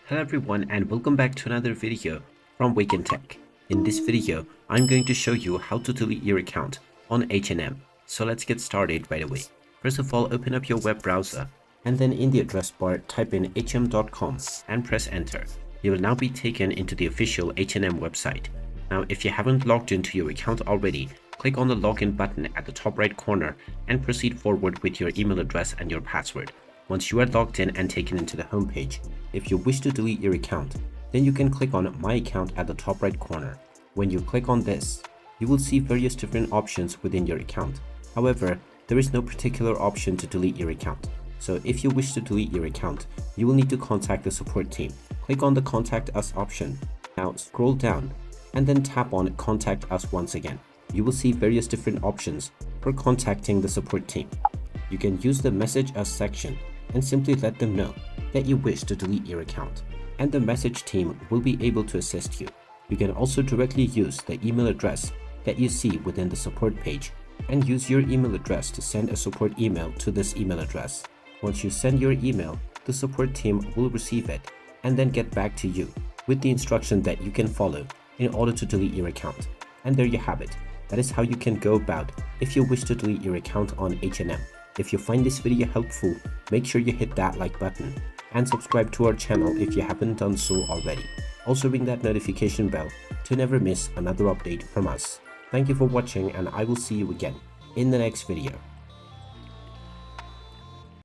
Hello everyone and welcome back to another video from Wake&Tech. In this video, I'm going to show you how to delete your account on H&M. So let's get started right away. First of all, open up your web browser and then in the address bar type in hm.com and press enter. You will now be taken into the official H&M website. Now if you haven't logged into your account already, click on the login button at the top right corner and proceed forward with your email address and your password. Once you are logged in and taken into the home page, if you wish to delete your account, then you can click on My Account at the top right corner. When you click on this, you will see various different options within your account. However, there is no particular option to delete your account. So if you wish to delete your account, you will need to contact the support team. Click on the Contact Us option. Now scroll down and then tap on Contact Us once again. You will see various different options for contacting the support team. You can use the Message Us section and simply let them know that you wish to delete your account, and the message team will be able to assist you. You can also directly use the email address that you see within the support page and use your email address to send a support email to this email address. Once you send your email, the support team will receive it and then get back to you with the instruction that you can follow in order to delete your account. And there you have it. That is how you can go about if you wish to delete your account on H&M. If you find this video helpful, make sure you hit that like button and subscribe to our channel if you haven't done so already. Also ring that notification bell to never miss another update from us. Thank you for watching and I will see you again in the next video.